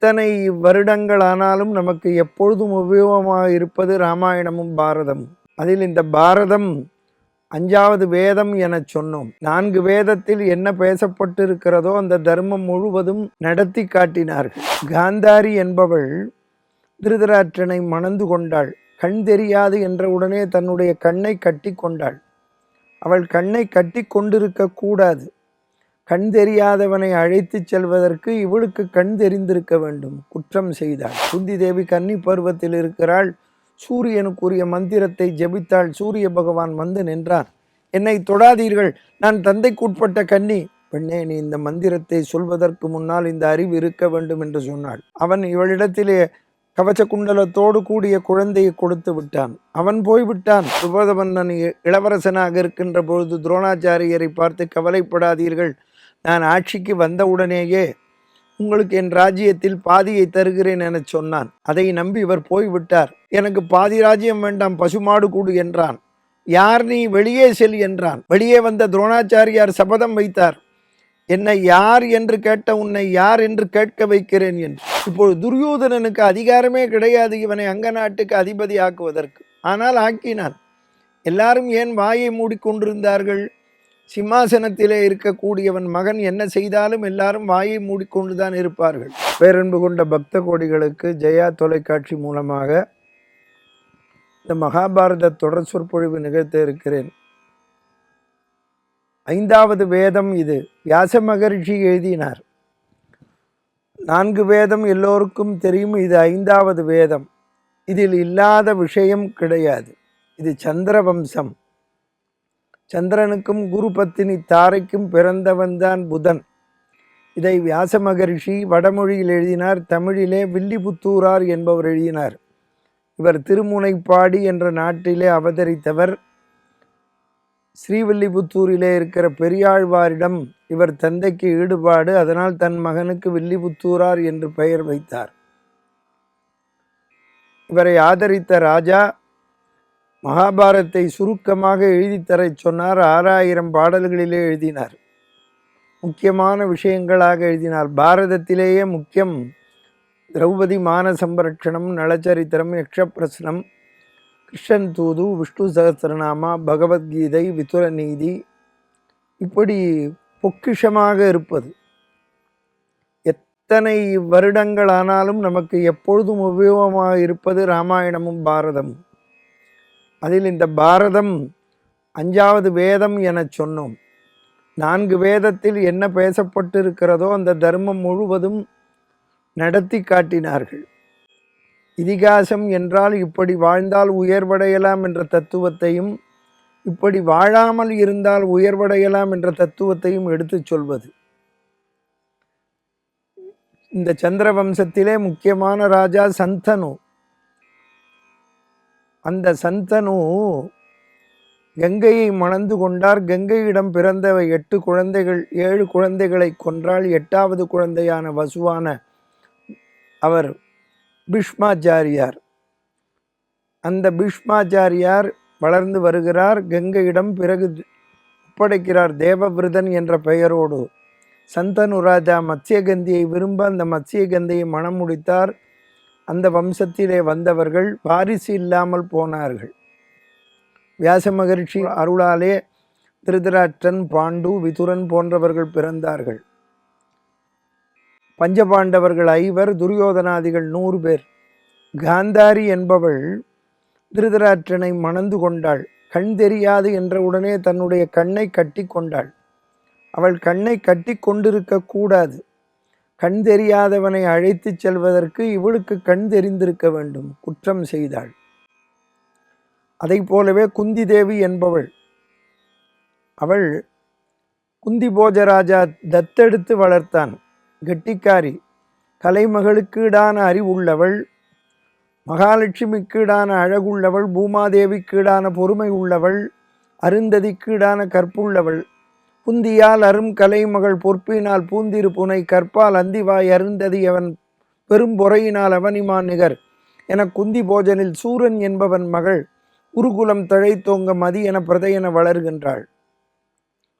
எத்தனை வருடங்கள் ஆனாலும் நமக்கு எப்பொழுதும் உபயோகமாக இருப்பது ராமாயணமும் பாரதமும். அதில் இந்த பாரதம் 5வது வேதம் என சொன்னோம். 4 வேதத்தில் என்ன பேசப்பட்டிருக்கிறதோ அந்த தர்மம் முழுவதும் நடத்தி காட்டினார்கள். காந்தாரி என்பவள் திருதராற்றனை மணந்து கொண்டாள். கண் தெரியாது என்ற உடனே தன்னுடைய கண்ணை கட்டி கொண்டாள். அவள் கண்ணை கட்டி கொண்டிருக்க கூடாது. கண் தெரியாதவனை அழைத்து செல்வதற்கு இவளுக்கு கண் தெரிந்திருக்க வேண்டும். குற்றம் செய்தாள். குந்தி தேவி கன்னி பருவத்தில் இருக்கிறாள். சூரியனுக்குரிய மந்திரத்தை ஜெபித்தாள். சூரிய பகவான் வந்து நின்றான். என்னை தொடாதீர்கள், நான் தந்தைக்குட்பட்ட கன்னி. பெண்ணே, நீ இந்த மந்திரத்தை சொல்வதற்கு முன்னால் இந்த அறிவு இருக்க வேண்டும் என்று சொன்னாள். அவன் இவளிடத்திலே கவச்ச குண்டலத்தோடு கூடிய குழந்தையை கொடுத்து விட்டான். அவன் போய்விட்டான். சுபோதமன்னன் இளவரசனாக இருக்கின்ற பொழுது துரோணாச்சாரியரை பார்த்து, கவலைப்படாதீர்கள், நான் ஆட்சிக்கு வந்தவுடனேயே உங்களுக்கு என் ராஜ்யத்தில் பாதியை தருகிறேன் என சொன்னான். அதை நம்பி இவர் போய்விட்டார். எனக்கு பாதி ராஜ்யம் வேண்டாம், பசுமாடு கூடு என்றான். யார் நீ, வெளியே செல் என்றான். வெளியே வந்த துரோணாச்சாரியார் சபதம் வைத்தார், என்னை யார் என்று கேட்ட உன்னை யார் என்று கேட்க வைக்கிறேன் என்று. இப்பொழுது துரியோதனனுக்கு அதிகாரமே கிடையாது இவனை அங்க நாட்டுக்கு அதிபதி ஆக்குவதற்கு. ஆனால் ஆக்கினான். எல்லாரும் ஏன் வாயை மூடிக்கொண்டிருந்தார்கள்? சிம்மாசனத்திலே இருக்கக்கூடியவன் மகன் என்ன செய்தாலும் எல்லாரும் வாயை மூடிக்கொண்டுதான் இருப்பார்கள். பேரன்பு கொண்ட பக்த கோடிகளுக்கு ஜெயா தொலைக்காட்சி மூலமாக இந்த மகாபாரத தொடர் சொற்பொழிவு நிகழ்த்த இருக்கிறேன். 5வது வேதம் இது. வியாச மகரிஷி எழுதினார். 4 வேதம் எல்லோருக்கும் தெரியும். இது 5வது வேதம். இதில் இல்லாத விஷயம் கிடையாது. இது சந்திர வம்சம். சந்திரனுக்கும் குரு பத்தினி தாரைக்கும் பிறந்தவன்தான் புதன். இதை வியாச மகரிஷி வடமொழியில் எழுதினார். தமிழிலே வில்லிபுத்தூரார் என்பவர் எழுதினார். இவர் திருமுனைப்பாடி என்ற நாட்டிலே அவதரித்தவர். ஸ்ரீவில்லிபுத்தூரிலே இருக்கிற பெரியாழ்வாரிடம் இவர் தந்தைக்கு ஈடுபாடு. அதனால் தன் மகனுக்கு வில்லிபுத்தூரார் என்று பெயர் வைத்தார். இவரை ஆதரித்த ராஜா மகாபாரத்தை சுருக்கமாக எழுதித்தர சொன்னார். 6000 பாடல்களிலே எழுதினார். முக்கியமான விஷயங்களாக எழுதினார். பாரதத்திலேயே முக்கியம் திரௌபதி மான சம்பரட்சணம், நலச்சரித்திரம், யக்ஷப்பிரஸ்னம், கிருஷ்ணன் தூது, விஷ்ணு சகஸ்ரநாமா, பகவத்கீதை, விதுர நீதி, இப்படி பொக்கிஷமாக இருப்பது. எத்தனை வருடங்கள் ஆனாலும் நமக்கு எப்பொழுதும் உபயோகமாக இருப்பது ராமாயணமும் பாரதமும். அதில் இந்த பாரதம் 5வது வேதம் என சொன்னோம். 4 வேதத்தில் என்ன பேசப்பட்டிருக்கிறதோ அந்த தர்மம் முழுவதும் நடத்தி காட்டினார்கள். இதிகாசம் என்றால் இப்படி வாழ்ந்தால் உயர்வடையலாம் என்ற தத்துவத்தையும், இப்படி வாழாமல் இருந்தால் உயர்வடையலாம் என்ற தத்துவத்தையும் எடுத்துச் சொல்வது. இந்த சந்திர வம்சத்திலே முக்கியமான ராஜா சந்தனு. அந்த சந்தனு கங்கையை மணந்து கொண்டார். கங்கையிடம் பிறந்த 8 குழந்தைகள், 7 குழந்தைகளை கொன்றால் 8வது குழந்தையான வசுவான அவர் பீஷ்மாச்சாரியார். அந்த பீஷ்மாச்சாரியார் வளர்ந்து வருகிறார். கங்கையிடம் பிறகு ஒப்படைக்கிறார் தேவவிரதன் என்ற பெயரோடு. சந்தனு ராஜா மத்ஸ்யகந்தியை விரும்ப அந்த மத்ஸ்யகந்தியை மணம் முடித்தார். அந்த வம்சத்திலே வந்தவர்கள் வாரிசு இல்லாமல் போனார்கள். வியாச மகரிஷி அருளாலே திருதராற்றன், பாண்டு, விதுரன் போன்றவர்கள் பிறந்தார்கள். பஞ்சபாண்டவர்கள் 5, துரியோதனாதிகள் 100 பேர். காந்தாரி என்பவள் திருதராற்றனை மணந்து கொண்டாள். கண் தெரியாது என்ற உடனே தன்னுடைய கண்ணை கட்டி கொண்டாள். அவள் கண்ணை கட்டி கொண்டிருக்க கூடாது. கண் தெரியாதவனை அழைத்து செல்வதற்கு இவளுக்கு கண் தெரிந்திருக்க வேண்டும். குற்றம் செய்தாள். அதை போலவே குந்தி தேவி என்பவள், அவள் குந்தி போஜராஜா தத்தெடுத்து வளர்த்தான். கெட்டிக்காரி, கலைமகளுக்கீடான அறிவுள்ளவள், மகாலட்சுமிக்கீடான அழகுள்ளவள், பூமாதேவிக்கீடான பொறுமை உள்ளவள், அருந்ததிக்கீடான கற்புள்ளவள், புந்தியால் அரும் கலைமகள், பொற்பினால் பூந்திரு புனை, கற்பால் அந்திவாய் அருந்ததி அவன், பெரும் பொறையினால் அவனிமான் நிகர் என குந்தி போஜனில் சூரன் என்பவன் மகள் குருகுலம் தழைத்தோங்க மதி என பிரதையென வளர்கின்றாள்.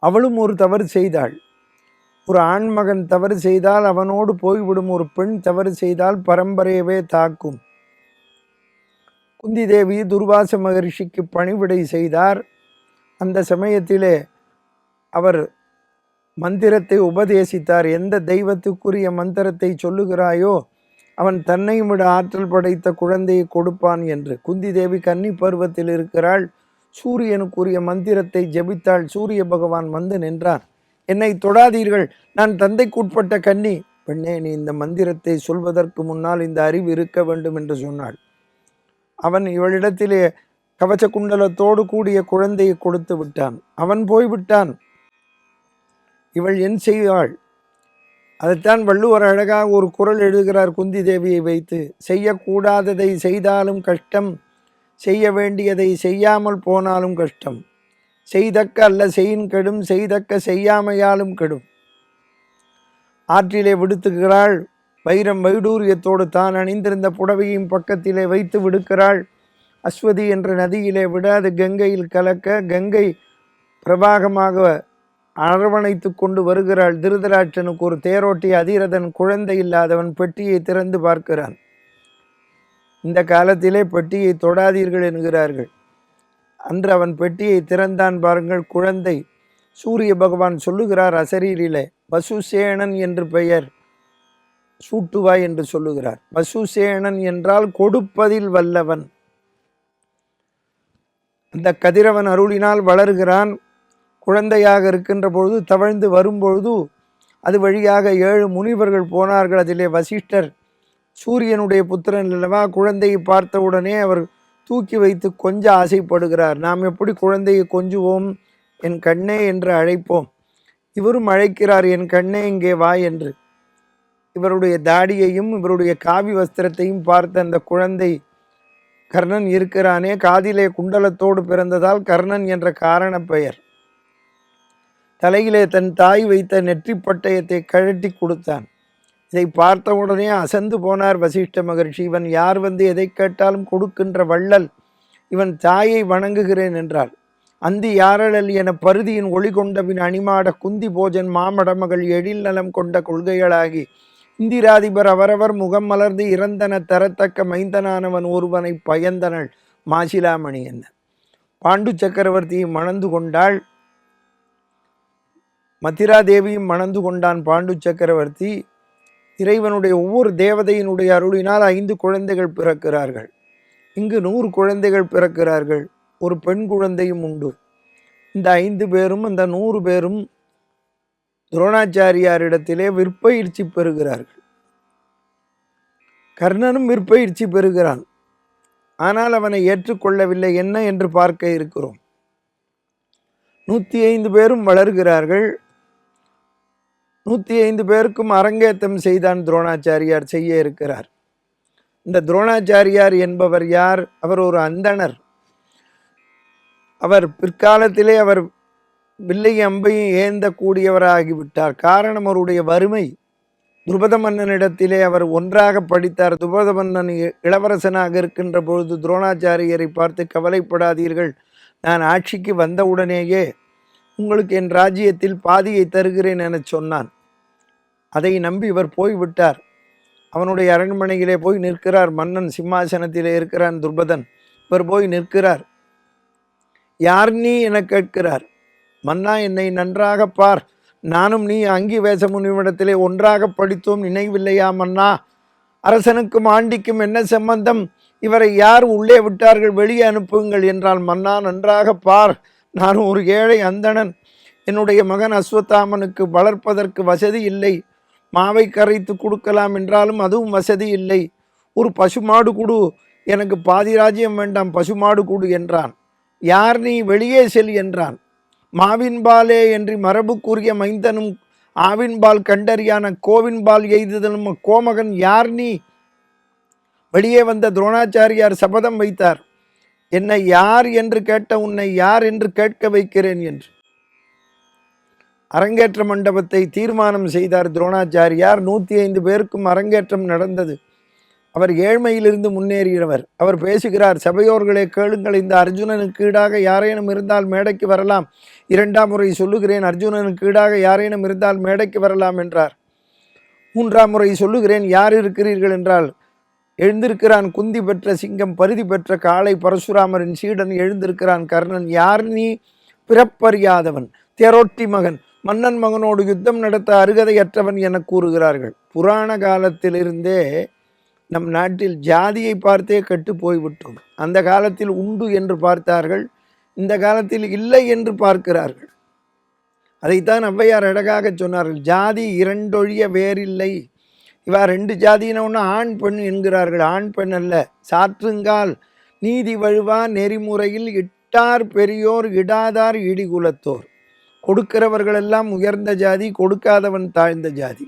அவளும் ஒரு தவறு செய்தாள். ஒரு ஆண்மகன் தவறு செய்தால் அவனோடு போய்விடும், ஒரு பெண் தவறு செய்தால் பரம்பரையவே தாக்கும். குந்தி தேவி துர்வாச மகரிஷிக்கு பணிவிடை செய்தார். அந்த சமயத்திலே அவர் மந்திரத்தை உபதேசித்தார். எந்த தெய்வத்துக்குரிய மந்திரத்தை சொல்லுகிறாயோ அவன் தன்னை விட ஆற்றல் படைத்த குழந்தையை கொடுப்பான் என்று. குந்தி தேவி கன்னி பருவத்தில் இருக்கிறாள். சூரியனுக்குரிய மந்திரத்தை ஜெபித்தாள். சூரிய பகவான் வந்து நின்றார். என்னை தொடாதீர்கள், நான் தந்தைக்குட்பட்ட கன்னி. பெண்ணே, நீ இந்த மந்திரத்தை சொல்வதற்கு முன்னால் இந்த அறிவு இருக்க வேண்டும் என்று சொன்னாள். அவன் இவளிடத்திலே கவச்ச குண்டலத்தோடு கூடிய குழந்தையை கொடுத்து விட்டான். அவன் போய்விட்டான். இவள் என் செய்வாள்? அதைத்தான் வள்ளுவர் அழகாக ஒரு குறள் எழுதுகிறார் குந்தி தேவியை வைத்து. செய்யக்கூடாததை செய்தாலும் கஷ்டம், செய்ய வேண்டியதை செய்யாமல் போனாலும் கஷ்டம். செய்தக்க அல்ல செய்யின் கெடும், செய்தக்க செய்யாமையாலும் கெடும். ஆற்றிலே விடுத்துகிறாள். வைரம் வைடூரியத்தோடு தான் அணிந்திருந்த புடவையும் பக்கத்திலே வைத்து விடுக்கிறாள். அஸ்வதி என்ற நதியிலே விட அது கங்கையில் கலக்க, கங்கை பிரபாகமாக அரவணைத்து கொண்டு வருகிறாள். திருதராட்சனுக்கு ஒரு தேரோட்டி அதிரதன் குழந்தை இல்லாதவன் பெட்டியை திறந்து பார்க்கிறான். இந்த காலத்திலே பெட்டியை தொடாதீர்கள் என்கிறார்கள். அன்று அவன் பெட்டியை திறந்தான். பாருங்கள், குழந்தை. சூரிய பகவான் சொல்லுகிறார் அசரீரிலே, வசுசேனன் என்று பெயர் சூட்டுவாய் என்று சொல்லுகிறார். வசுசேனன் என்றால் கொடுப்பதில் வல்லவன். அந்த கதிரவன் அருளினால் வளர்கிறான். குழந்தையாக இருக்கின்ற பொழுது தவழ்ந்து வரும்பொழுது அது வழியாக 7 முனிவர்கள் போனார்கள். அதிலே வசிஷ்டர் சூரியனுடைய புத்திரன் அல்லவா, குழந்தையை பார்த்தவுடனே அவர் தூக்கி வைத்து கொஞ்ச ஆசைப்படுகிறார். நாம் எப்படி குழந்தையை கொஞ்சுவோம்? என் கண்ணே என்று அழைப்போம். இவரும் அழைக்கிறார், என் கண்ணே இங்கே வா என்று. இவருடைய தாடியையும் இவருடைய காவி வஸ்திரத்தையும் பார்த்த அந்த குழந்தை, கர்ணன் இருக்கிறானே, காதிலே குண்டலத்தோடு பிறந்ததால் கர்ணன் என்ற காரண பெயர். தலையிலே தன் தாய் வைத்த நெற்றி பட்டயத்தை கழட்டி கொடுத்தான். இதை பார்த்தவுடனே அசந்து போனார் வசிஷ்ட மகர்ஷி. இவன் யார் வந்து எதை கேட்டாலும் கொடுக்கின்ற வள்ளல், இவன் தாயை வணங்குகிறேன் என்றாள். அந்தி யாரழல் என பருதியின் ஒளி கொண்டபின் அணிமாட குந்தி போஜன் மாமடமகள் எழில் நலம் கொண்ட கொள்கைகளாகி இந்திராதிபர் அவரவர் முகம் மலர்ந்து இறந்தன தரத்தக்க மைந்தனானவன் ஒருவனை பயந்தனள் மாசிலாமணி என்ன. பாண்டு சக்கரவர்த்தியை மணந்து கொண்டாள். மதிரா தேவியும் மணந்து கொண்டான் பாண்டு சக்கரவர்த்தி. இறைவனுடைய ஒவ்வொரு தேவதையினுடைய அருளினால் 5 குழந்தைகள் பிறக்கிறார்கள். இங்கு 100 குழந்தைகள் பிறக்கிறார்கள். ஒரு பெண் குழந்தையும் உண்டு. இந்த 5 பேரும், அந்த 100 பேரும் துரோணாச்சாரியாரிடத்திலே விற்பயிற்சி பெறுகிறார்கள். கர்ணனும் விற்பயிற்சி பெறுகிறான். ஆனால் அவனை ஏற்றுக்கொள்ளவில்லை. என்ன என்று பார்க்க இருக்கிறோம். 105 பேரும் வளர்கிறார்கள். 105 பேருக்கும் அரங்கேற்றம் செய்தான் துரோணாச்சாரியார், செய்ய இருக்கிறார். இந்த துரோணாச்சாரியார் என்பவர் யார்? அவர் ஒரு அந்தணர். அவர் பிற்காலத்திலே அவர் வில்லையும் அம்பையும் ஏந்தக்கூடியவராகிவிட்டார். காரணம் அவருடைய வறுமை. துருபத மன்னனிடத்திலே அவர் ஒன்றாக படித்தார். துருபத மன்னன் இளவரசனாக இருக்கின்ற பொழுது துரோணாச்சாரியரை பார்த்து, கவலைப்படாதீர்கள், நான் ஆட்சிக்கு வந்தவுடனேயே உங்களுக்கு என் ராஜ்யத்தில் பாதியை தருகிறேன் என சொன்னான். அதை நம்பி இவர் போய்விட்டார். அவனுடைய அரண்மனையிலே போய் நிற்கிறார். மன்னன் சிம்மாசனத்திலே இருக்கிறான் துர்பதன். இவர் போய் நிற்கிறார். யார் நீ என கேட்கிறார். மன்னா, என்னை நன்றாக பார், நானும் நீ அங்கி வேச முனிவிடத்திலே ஒன்றாக படித்தோம், நினைவில்லையா மன்னா? அரசனுக்கும் ஆண்டிக்கும் என்ன சம்பந்தம்? இவரை யார் உள்ளே விட்டார்கள், வெளியே அனுப்புங்கள் என்றால், மன்னா நன்றாக பார், நான் ஒரு ஏழை அந்தணன். என்னுடைய மகன் அஸ்வத்தாமனுக்கு வளர்ப்பதற்கு வசதி இல்லை. மாவை கரைத்து கொடுக்கலாம் என்றாலும் அதுவும் வசதி இல்லை. ஒரு பசுமாடு கொடு, எனக்கு பாதி ராஜ்யம் வேண்டாம், பசுமாடு கொடு என்றான். யார் நீ, வெளியே செல் என்றான். மாவின்பாலே என்று மரபுக்குரிய மைந்தனும் ஆவின்பால் கண்டறியான கோவின்பால் எய்துதலும் கோமகன் யார் நீ? வெளியே வந்த துரோணாச்சாரியார் சபதம் வைத்தார், என்னை யார் என்று கேட்ட உன்னை யார் என்று கேட்க வைக்கிறேன் என்று. அரங்கேற்ற மண்டபத்தை தீர்மானம் செய்தார் துரோணாச்சாரியார். 105 பேருக்கும் அரங்கேற்றம் நடந்தது. அவர் ஏழ்மையிலிருந்து முன்னேறியவர். அவர் பேசுகிறார், சபையோர்களே கேளுங்கள், இந்த அர்ஜுனனுக்கு ஈடாக யாரேனும் இருந்தால் மேடைக்கு வரலாம். 2ஆம் முறை சொல்லுகிறேன், அர்ஜுனனுக்கு ஈடாக யாரேனும் இருந்தால் மேடைக்கு வரலாம் என்றார். 3ஆம் முறை சொல்லுகிறேன், யார் இருக்கிறீர்கள் என்றால், எழுந்திருக்கிறான் குந்தி பெற்ற சிங்கம், பருதி பெற்ற காளை, பரசுராமரின் சீடன் எழுந்திருக்கிறான் கர்ணன். யார் நீ? பிறப்பறியாதவன், தேரோட்டி மகன், மன்னன் மகனோடு யுத்தம் நடத்த அருகதையற்றவன் என கூறுகிறார்கள். புராண காலத்திலிருந்தே நம் நாட்டில் ஜாதியை பார்த்தே கெட்டு போய்விட்டோம். அந்த காலத்தில் உண்டு என்று பார்த்தார்கள், இந்த காலத்தில் இல்லை என்று பார்க்கிறார்கள். அதைத்தான் ஔவையார் அழகாக சொன்னார்கள், ஜாதி இரண்டொழிய வேறில்லை. இவா 2 ஜாதின ஒன்று ஆண் பெண் என்கிறார்கள். ஆண் பெண் அல்ல. சாற்றுங்கால் நீதி வழுவா நெறிமுறையில் இட்டார் பெரியோர் இடாதார் இடிகுலத்தோர். கொடுக்கிறவர்களெல்லாம் உயர்ந்த ஜாதி, கொடுக்காதவன் தாழ்ந்த ஜாதி.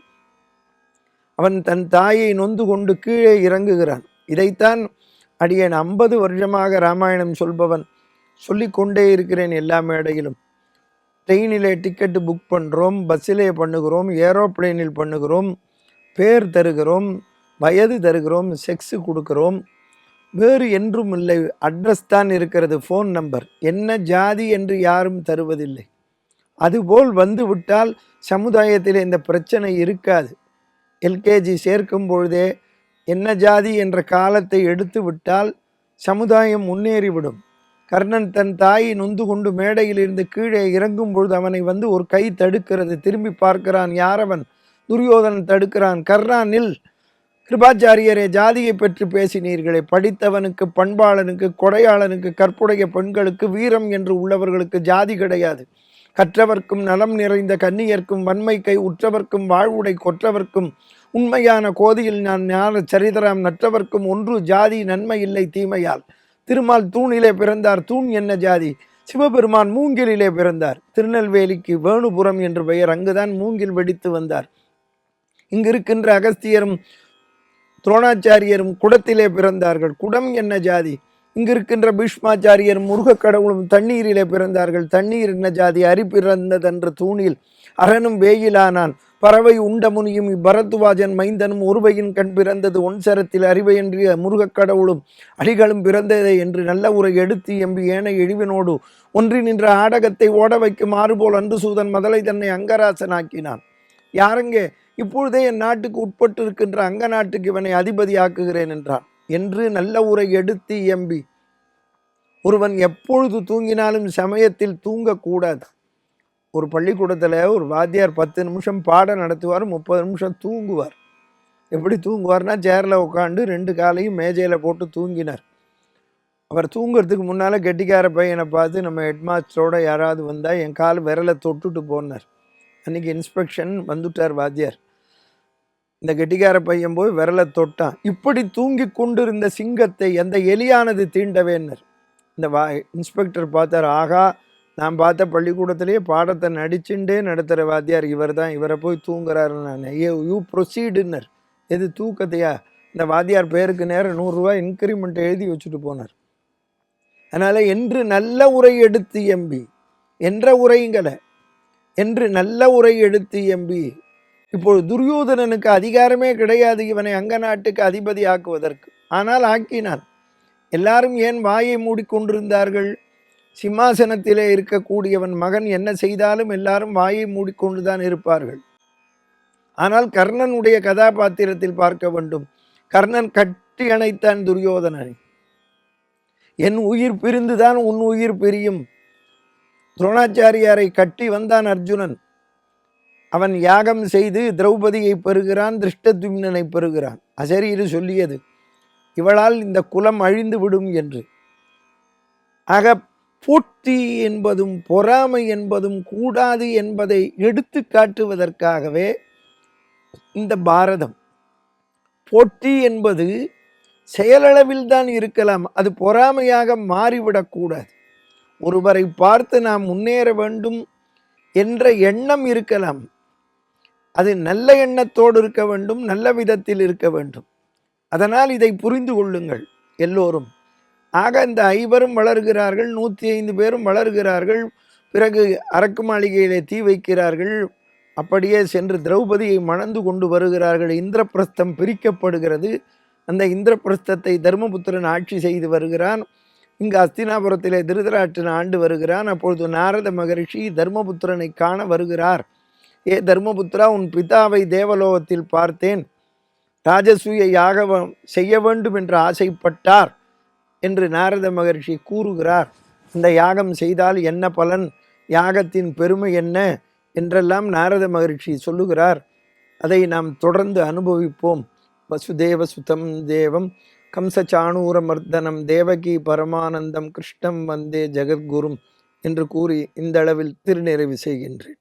அவன் தன் தாயை நொந்து கொண்டு கீழே இறங்குகிறான். இதைத்தான் அடியேன் 50 வருஷமாக ராமாயணம் சொல்பவன் சொல்லிக்கொண்டே இருக்கிறேன். எல்லா மேடையிலும் ட்ரெயினிலே டிக்கெட்டு புக் பண்ணுறோம், பஸ்ஸிலே பண்ணுகிறோம், ஏரோப்ளேனில் பண்ணுகிறோம், பேர் தருகிறோம், வயது தருகிறோம், செக்ஸு கொடுக்கிறோம். வேறு என்றும் இல்லை, அட்ரஸ் தான் இருக்கிறது, ஃபோன் நம்பர். என்ன ஜாதி என்று யாரும் தருவதில்லை. அதுபோல் வந்து விட்டால் சமுதாயத்தில் இந்த பிரச்சனை இருக்காது. எல்கேஜி சேர்க்கும் பொழுதே என்ன ஜாதி என்ற காலத்தை எடுத்து விட்டால் சமுதாயம் முன்னேறிவிடும். கர்ணன் தன் தாயை நொந்து கொண்டு மேடையில் இருந்து கீழே இறங்கும் பொழுது அவனை வந்து ஒரு கை தடுக்கிறது. திரும்பி பார்க்கிறான், யாரவன்? துரியோதனன் தடுக்கிறான். கர்ணானில் கிருபாச்சாரியரே, ஜாதியை பற்றி பேசினீர்களே, படித்தவனுக்கு, பண்பாளனுக்கு, கொடையாளனுக்கு, கற்புடைய பெண்களுக்கு, வீரம் என்று உள்ளவர்களுக்கு ஜாதி கிடையாது. கற்றவர்க்கும் நலம் நிறைந்த கன்னியர்க்கும் வன்மை கை உற்றவர்க்கும் வாழ்வுடை கொற்றவர்க்கும் உண்மையான கோதியில் நான் ஞான சரிதராம் நற்றவர்க்கும் ஒன்று ஜாதி நன்மை இல்லை தீமையால். திருமால் தூணிலே பிறந்தார், தூண் என்ன ஜாதி? சிவபெருமான் மூங்கிலே பிறந்தார். திருநெல்வேலிக்கு வேணுபுரம் என்று பெயர், அங்குதான் மூங்கில் வெடித்து வந்தார். இங்கு இருக்கின்ற அகஸ்தியரும் துரோணாச்சாரியரும் குடத்திலே பிறந்தார்கள். குடம் என்ன ஜாதி? இங்கு இருக்கின்ற பீஷ்மாச்சாரியரும் முருகக் கடவுளும் தண்ணீரிலே பிறந்தார்கள். தண்ணீர் என்ன ஜாதி? அரி பிறந்ததென்று தூணில் அரணும் வேயிலானான். பறவை உண்ட முனியும் பரத்துவாஜன் மைந்தனும் ஒருவையின் கண் பிறந்தது ஒன்சரத்தில் அறிவையன்றிய முருகக் கடவுளும் அடிகளும் பிறந்ததே என்று நல்ல உரை எடுத்து எம்பி ஏனை இழிவினோடு ஒன்றி நின்ற ஆடகத்தை ஓட வைக்கும் ஆறுபோல் அன்று சூதன் மதலை தன்னை அங்கராசனாக்கினான். யாருங்கே? இப்பொழுதே என் நாட்டுக்கு உட்பட்டு இருக்கின்ற அங்க நாட்டுக்கு இவனை அதிபதி ஆக்குகிறேன் என்றான் என்று நல்ல உரை எடுத்து எம்பி. ஒருவன் எப்பொழுது தூங்கினாலும் சமயத்தில் தூங்கக்கூடாது. ஒரு பள்ளிக்கூடத்தில் ஒரு வாத்தியார் 10 நிமிஷம் பாடம் நடத்துவார், 30 நிமிஷம் தூங்குவார். எப்படி தூங்குவார்னா, சேரில் உட்காந்து 2 காலையும் மேஜையில் போட்டு தூங்கினார். அவர் தூங்குறதுக்கு முன்னால் கெட்டிக்கார பையனை பார்த்து, நம்ம ஹெட்மாஸ்டரோட யாராவது வந்தால் என் கால் விரலை தொட்டுட்டு போனார். அன்றைக்கி இன்ஸ்பெக்ஷன் வந்துட்டார் வாத்தியார். இந்த கெட்டிக்கார பையன் போய் விரலை தொட்டான். இப்படி தூங்கி கொண்டிருந்த சிங்கத்தை அந்த எலியானது தீண்டவேன்னர். இந்த இன்ஸ்பெக்டர் பார்த்தார், ஆகா, நான் பார்த்த பள்ளிக்கூடத்திலேயே பாடத்தை நடிச்சுட்டே நடத்துகிற வாத்தியார் இவர் தான், இவரை போய் தூங்குறாரு. நான் யூ ப்ரொசீடுன்னர். எது தூக்கத்தையா? இந்த வாத்தியார் பேருக்கு நேரம் 100 ரூபாய் இன்க்ரிமெண்ட் எழுதி வச்சுட்டு போனார். அதனால் என்று நல்ல உரை எடுத்து எம்பி என்ற உரைங்களை என்று நல்ல உரை எடுத்து எம்பி. இப்போது துரியோதனனுக்கு அதிகாரமே கிடையாது இவனை அங்க நாட்டுக்கு அதிபதி ஆக்குவதற்கு. ஆனால் ஆக்கினான். எல்லாரும் ஏன் வாயை மூடிக்கொண்டிருந்தார்கள்? சிம்மாசனத்திலே இருக்கக்கூடியவன் மகன் என்ன செய்தாலும் எல்லாரும் வாயை மூடிக்கொண்டுதான் இருப்பார்கள். ஆனால் கர்ணனுடைய கதாபாத்திரத்தில் பார்க்க வேண்டும். கர்ணன் கட்டி அணைத்தான் துரியோதனனை. என் உயிர் பிரிந்துதான் உன் உயிர் பிரியும். துரோணாச்சாரியாரை கட்டி வந்தான் அர்ஜுனன். அவன் யாகம் செய்து திரௌபதியை பெறுகிறான், திருஷ்டத்யும்னனை பெறுகிறான். அசரீரு சொல்லியது, இவளால் இந்த குலம் அழிந்து விடும் என்று. ஆக போட்டி என்பதும் பொறாமை என்பதும் கூடாது என்பதை எடுத்து காட்டுவதற்காகவே இந்த பாரதம். போட்டி என்பது செயலளவில் தான் இருக்கலாம், அது பொறாமையாக மாறிவிடக்கூடாது. ஒருவரை பார்த்து நாம் முன்னேற வேண்டும் என்ற எண்ணம் இருக்கலாம், அது நல்ல எண்ணத்தோடு இருக்க வேண்டும், நல்ல விதத்தில் இருக்க வேண்டும். அதனால் இதை புரிந்து கொள்ளுங்கள் எல்லோரும். ஆக இந்த 5 வளர்கிறார்கள், 105 பேரும் வளர்கிறார்கள். பிறகு அரக்கு மாளிகையிலே தீ வைக்கிறார்கள். அப்படியே சென்று திரௌபதியை மணந்து கொண்டு வருகிறார்கள். இந்திரபிரஸ்தம் பிரிக்கப்படுகிறது. அந்த இந்திரபிரஸ்தத்தை தர்மபுத்திரன் ஆட்சி செய்து வருகிறான். இங்கு அஸ்தினாபுரத்திலே திருதராஷ்டிரன் ஆண்டு வருகிறான். அப்பொழுது நாரத மகரிஷி தர்மபுத்திரனை காண வருகிறார். ஏ தர்மபுத்திரா, உன் பிதாவை தேவலோகத்தில் பார்த்தேன், ராஜசூய யாகம் செய்ய வேண்டும் என்று ஆசைப்பட்டார் என்று நாரத மகரிஷி கூறுகிறார். இந்த யாகம் செய்தால் என்ன பலன், யாகத்தின் பெருமை என்ன என்றெல்லாம் நாரத மகரிஷி சொல்லுகிறார். அதை நாம் தொடர்ந்து அனுபவிப்போம். வசுதேவ சுதம் தேவம் கம்சச்சாணூரமர்தனம் தேவகி பரமானந்தம் கிருஷ்ணம் வந்தே ஜெகத்குரும் என்று கூறி இந்த அளவில் திருநிறைவு செய்கின்றேன்.